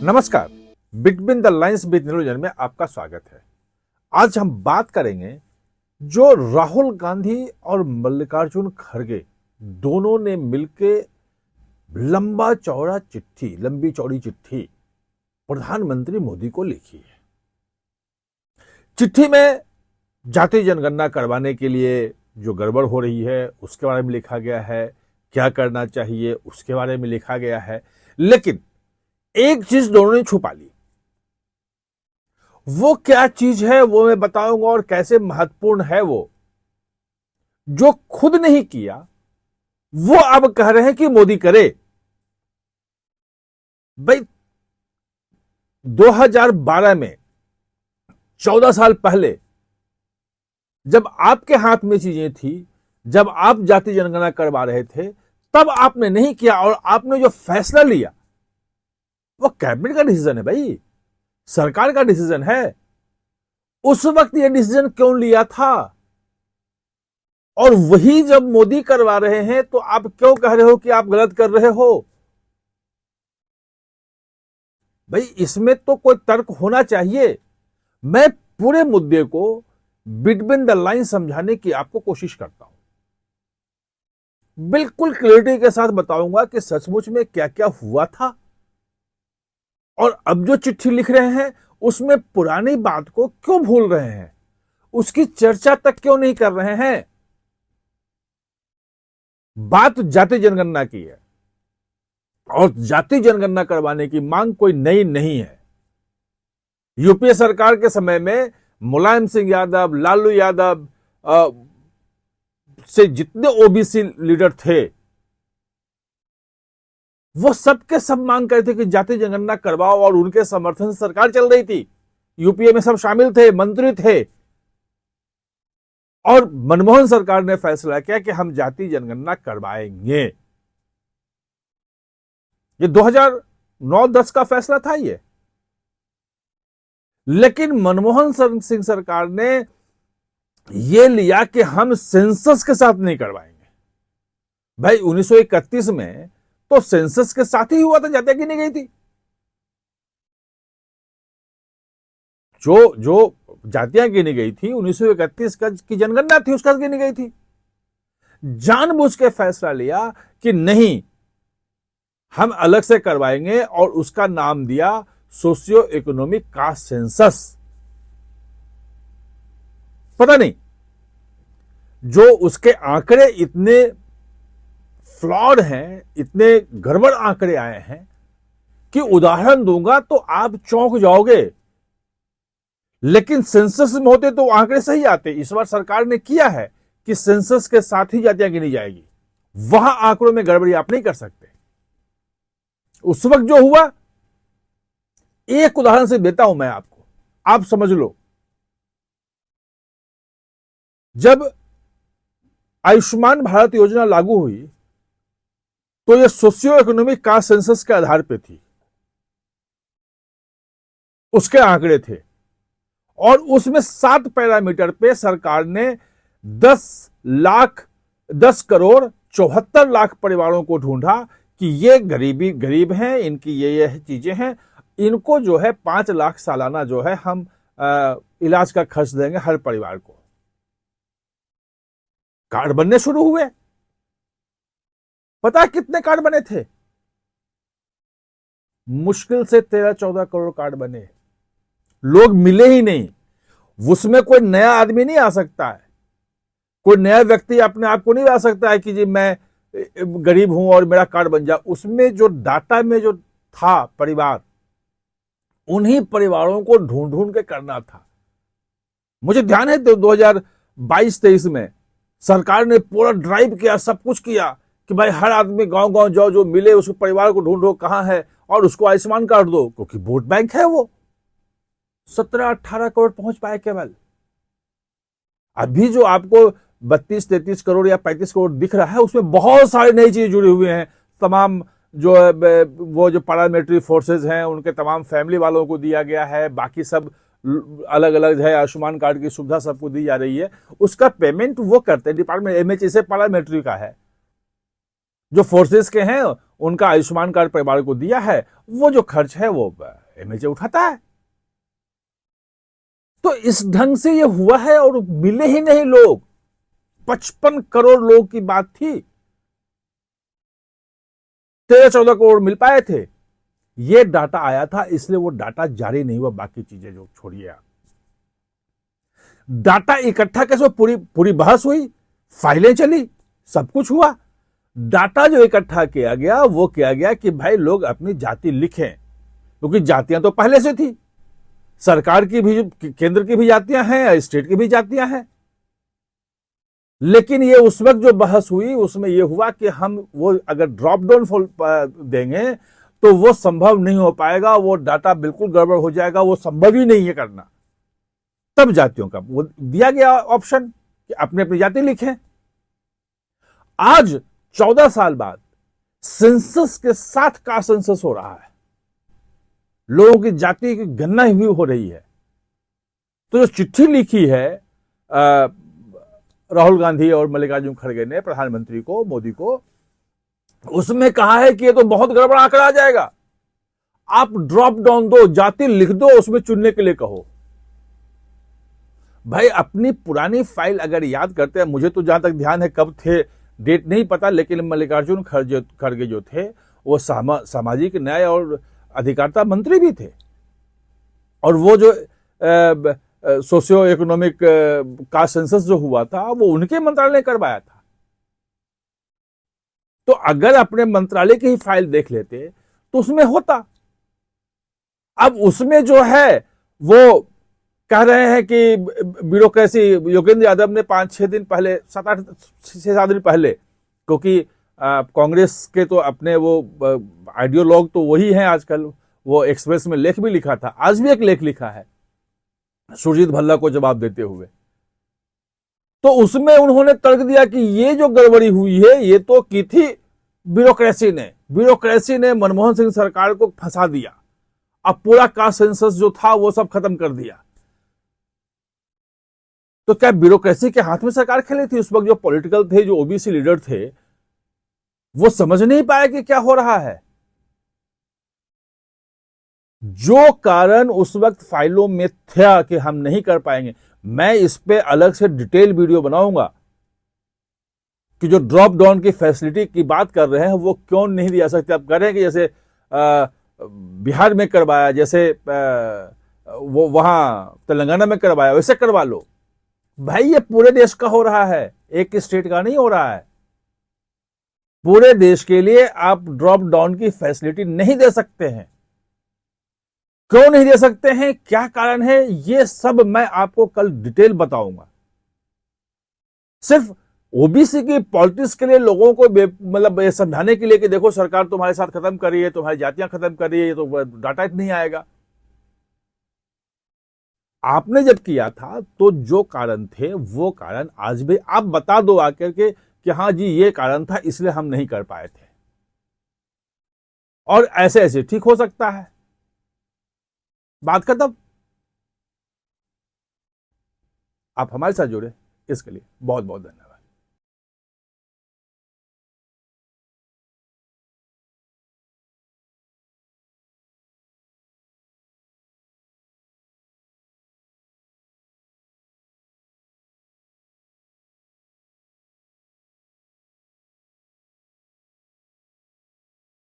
नमस्कार, between the lines with Neeraj में आपका स्वागत है। आज हम बात करेंगे जो राहुल गांधी और मल्लिकार्जुन खड़गे दोनों ने मिलके लंबी चौड़ी चिट्ठी प्रधानमंत्री मोदी को लिखी है। चिट्ठी में जाति जनगणना करवाने के लिए जो गड़बड़ हो रही है उसके बारे में लिखा गया है, क्या करना चाहिए उसके बारे में लिखा गया है, लेकिन एक चीज दोनों ने छुपा ली। वो क्या चीज है वो मैं बताऊंगा और कैसे महत्वपूर्ण है वो। जो खुद नहीं किया वो अब कह रहे हैं कि मोदी करे। भाई 2012 में 14 साल पहले जब आपके हाथ में चीजें थी, जब आप जाति जनगणना करवा रहे थे, तब आपने नहीं किया और आपने जो फैसला लिया वो कैबिनेट का डिसीजन है, भाई सरकार का डिसीजन है। उस वक्त ये डिसीजन क्यों लिया था? और वही जब मोदी करवा रहे हैं तो आप क्यों कह रहे हो कि आप गलत कर रहे हो? भाई इसमें तो कोई तर्क होना चाहिए। मैं पूरे मुद्दे को बिटवीन द लाइन समझाने की आपको कोशिश करता हूं, बिल्कुल क्लैरिटी के साथ बताऊंगा कि सचमुच में क्या क्या हुआ था और अब जो चिट्ठी लिख रहे हैं उसमें पुरानी बात को क्यों भूल रहे हैं, उसकी चर्चा तक क्यों नहीं कर रहे हैं। बात जाति जनगणना की है और जाति जनगणना करवाने की मांग कोई नई नहीं है। यूपीए सरकार के समय में मुलायम सिंह यादव, लालू यादव से जितने ओबीसी लीडर थे वो सबके सब मांग करते थे कि जाति जनगणना करवाओ और उनके समर्थन से सरकार चल रही थी। यूपीए में सब शामिल थे, मंत्री थे और मनमोहन सरकार ने फैसला किया कि हम जाति जनगणना करवाएंगे। ये 2009-10 का फैसला था ये, लेकिन मनमोहन सिंह सरकार ने ये लिया कि हम सेंसस के साथ नहीं करवाएंगे। भाई 1931 में तो सेंसस के साथ ही हुआ था, जातियां गिनी गई थी। जो जातियां गिनी गई थी 1931 की जनगणना थी, उसका गिनी गई थी। जानबूझ के फैसला लिया कि नहीं हम अलग से करवाएंगे और उसका नाम दिया सोशियो इकोनॉमिक कास्ट सेंसस। पता नहीं जो उसके आंकड़े इतने फ्लॉड हैं, इतने गड़बड़ आंकड़े आए हैं कि उदाहरण दूंगा तो आप चौंक जाओगे, लेकिन सेंसस में होते तो आंकड़े सही आते। इस बार सरकार ने किया है कि सेंसस के साथ ही जातियां गिनी जाएगी, वहां आंकड़ों में गड़बड़ी आप नहीं कर सकते। उस वक्त जो हुआ, एक उदाहरण से देता हूं मैं आपको, आप समझ लो। जब आयुष्मान भारत योजना लागू हुई तो यह सोशियो इकोनॉमिक कास्ट सेंसस के आधार पे थी, उसके आंकड़े थे और उसमें 7 पैरामीटर पे सरकार ने 10 करोड़ 74 लाख परिवारों को ढूंढा कि ये गरीब हैं, इनकी ये चीजें हैं, इनको जो है 5 लाख सालाना जो है हम इलाज का खर्च देंगे हर परिवार को। कार्ड बनने शुरू हुए। पता है कितने कार्ड बने थे? मुश्किल से 13-14 करोड़ कार्ड बने। लोग मिले ही नहीं। उसमें कोई नया आदमी नहीं आ सकता है, कोई नया व्यक्ति अपने आप को नहीं ला सकता है कि जी मैं गरीब हूं और मेरा कार्ड बन जाए। उसमें जो डाटा में जो था परिवार, उन्हीं परिवारों को ढूंढ ढूंढ के करना था। मुझे ध्यान है 2022-23 में सरकार ने पूरा ड्राइव किया, सब कुछ किया कि भाई हर आदमी गांव गांव जाओ, जो मिले उसके परिवार को ढूंढो कहां है और उसको आयुष्मान कार्ड दो, क्योंकि वोट बैंक है वो। 17-18 करोड़ पहुंच पाए केवल। अभी जो आपको 32-33 करोड़ या 35 करोड़ दिख रहा है उसमें बहुत सारी नई चीजें जुड़ी हुई हैं। तमाम जो वो जो पैरामिलिट्री फोर्सेज हैं उनके तमाम फैमिली वालों को दिया गया है, बाकी सब अलग अलग है, आयुष्मान कार्ड की सुविधा सबको दी जा रही है। उसका पेमेंट वो करते हैं डिपार्टमेंट, एमएचए से पैरामिलिट्री का है। जो फोर्सेस के हैं उनका आयुष्मान कार्ड परिवार को दिया है, वो जो खर्च है वो एमएचए उठाता है। तो इस ढंग से ये हुआ है और मिले ही नहीं लोग। 55 करोड़ लोग की बात थी, 13-14 करोड़ मिल पाए थे। ये डाटा आया था, इसलिए वो डाटा जारी नहीं हुआ। बाकी चीजें जो छोड़िए आप, डाटा इकट्ठा कैसे, पूरी पूरी बहस हुई, फाइलें चली, सब कुछ हुआ। डाटा जो इकट्ठा किया गया वो किया गया कि भाई लोग अपनी जाति लिखें, क्योंकि जातियां तो पहले से थी, सरकार की भी, केंद्र की भी जातियां हैं, स्टेट की भी जातियां हैं। लेकिन ये उस वक्त जो बहस हुई उसमें ये हुआ कि हम वो अगर ड्रॉप डाउन देंगे तो वो संभव नहीं हो पाएगा, वो डाटा बिल्कुल गड़बड़ हो जाएगा, वो संभव ही नहीं है करना। तब जातियों का वो दिया गया ऑप्शन कि अपने अपनी जाति लिखें। आज 14 साल बाद सेंसस के साथ का सेंसस हो रहा है, लोगों की जाति की गणना भी हो रही है। तो जो चिट्ठी लिखी है राहुल गांधी और मल्लिकार्जुन खड़गे ने प्रधानमंत्री को, मोदी को, उसमें कहा है कि ये तो बहुत गड़बड़ आंकड़ा आ जाएगा, आप ड्रॉप डाउन दो, जाति लिख दो, उसमें चुनने के लिए कहो। भाई अपनी पुरानी फाइल अगर याद करते हैं, मुझे तो जहां तक ध्यान है कब थे डेट नहीं पता, लेकिन मल्लिकार्जुन खड़गे जो थे वो सामाजिक न्याय और अधिकारिता मंत्री भी थे, और वो जो सोशियो इकोनॉमिक का सेंसस जो हुआ था वो उनके मंत्रालय ने करवाया था। तो अगर अपने मंत्रालय की ही फाइल देख लेते तो उसमें होता। अब उसमें जो है वो कह रहे हैं कि ब्यूरोक्रेसी, योगेंद्र यादव ने 5-6 दिन पहले, 7 दिन पहले, क्योंकि कांग्रेस के तो अपने वो आइडियोलॉग तो वही हैं आजकल, वो एक्सप्रेस में लेख भी लिखा था, आज भी एक लेख लिखा है सुरजीत भल्ला को जवाब देते हुए। तो उसमें उन्होंने तर्क दिया कि ये जो गड़बड़ी हुई है ये तो की थी ब्यूरोक्रेसी ने मनमोहन सिंह सरकार को फंसा दिया, अब पूरा कास्ट सेंसस जो था वो सब खत्म कर दिया। तो क्या ब्यूरोक्रेसी के हाथ में सरकार खेली थी? उस वक्त जो पॉलिटिकल थे, जो ओबीसी लीडर थे, वो समझ नहीं पाए कि क्या हो रहा है। जो कारण उस वक्त फाइलों में था कि हम नहीं कर पाएंगे, मैं इस पे अलग से डिटेल वीडियो बनाऊंगा कि जो ड्रॉप डाउन की फैसिलिटी की बात कर रहे हैं वो क्यों नहीं दिया सकते। आप कह रहे हैं कि जैसे बिहार में करवाया, जैसे वो वहां तेलंगाना में करवाया, वैसे करवा लो। भाई ये पूरे देश का हो रहा है, एक स्टेट का नहीं हो रहा है। पूरे देश के लिए आप ड्रॉप डाउन की फैसिलिटी नहीं दे सकते हैं। क्यों नहीं दे सकते हैं, क्या कारण है, ये सब मैं आपको कल डिटेल बताऊंगा। सिर्फ ओबीसी की पॉलिटिक्स के लिए लोगों को मतलब समझाने के लिए कि देखो सरकार तुम्हारे साथ खत्म कर रही है, तुम्हारी जातियां खत्म कर रही है, तो डाटा नहीं आएगा। आपने जब किया था तो जो कारण थे वो कारण आज भी आप बता दो आकर के कि हाँ जी ये कारण था इसलिए हम नहीं कर पाए थे, और ऐसे ऐसे ठीक हो सकता है, बात खत्म। आप हमारे साथ जुड़े इसके लिए बहुत बहुत धन्यवाद।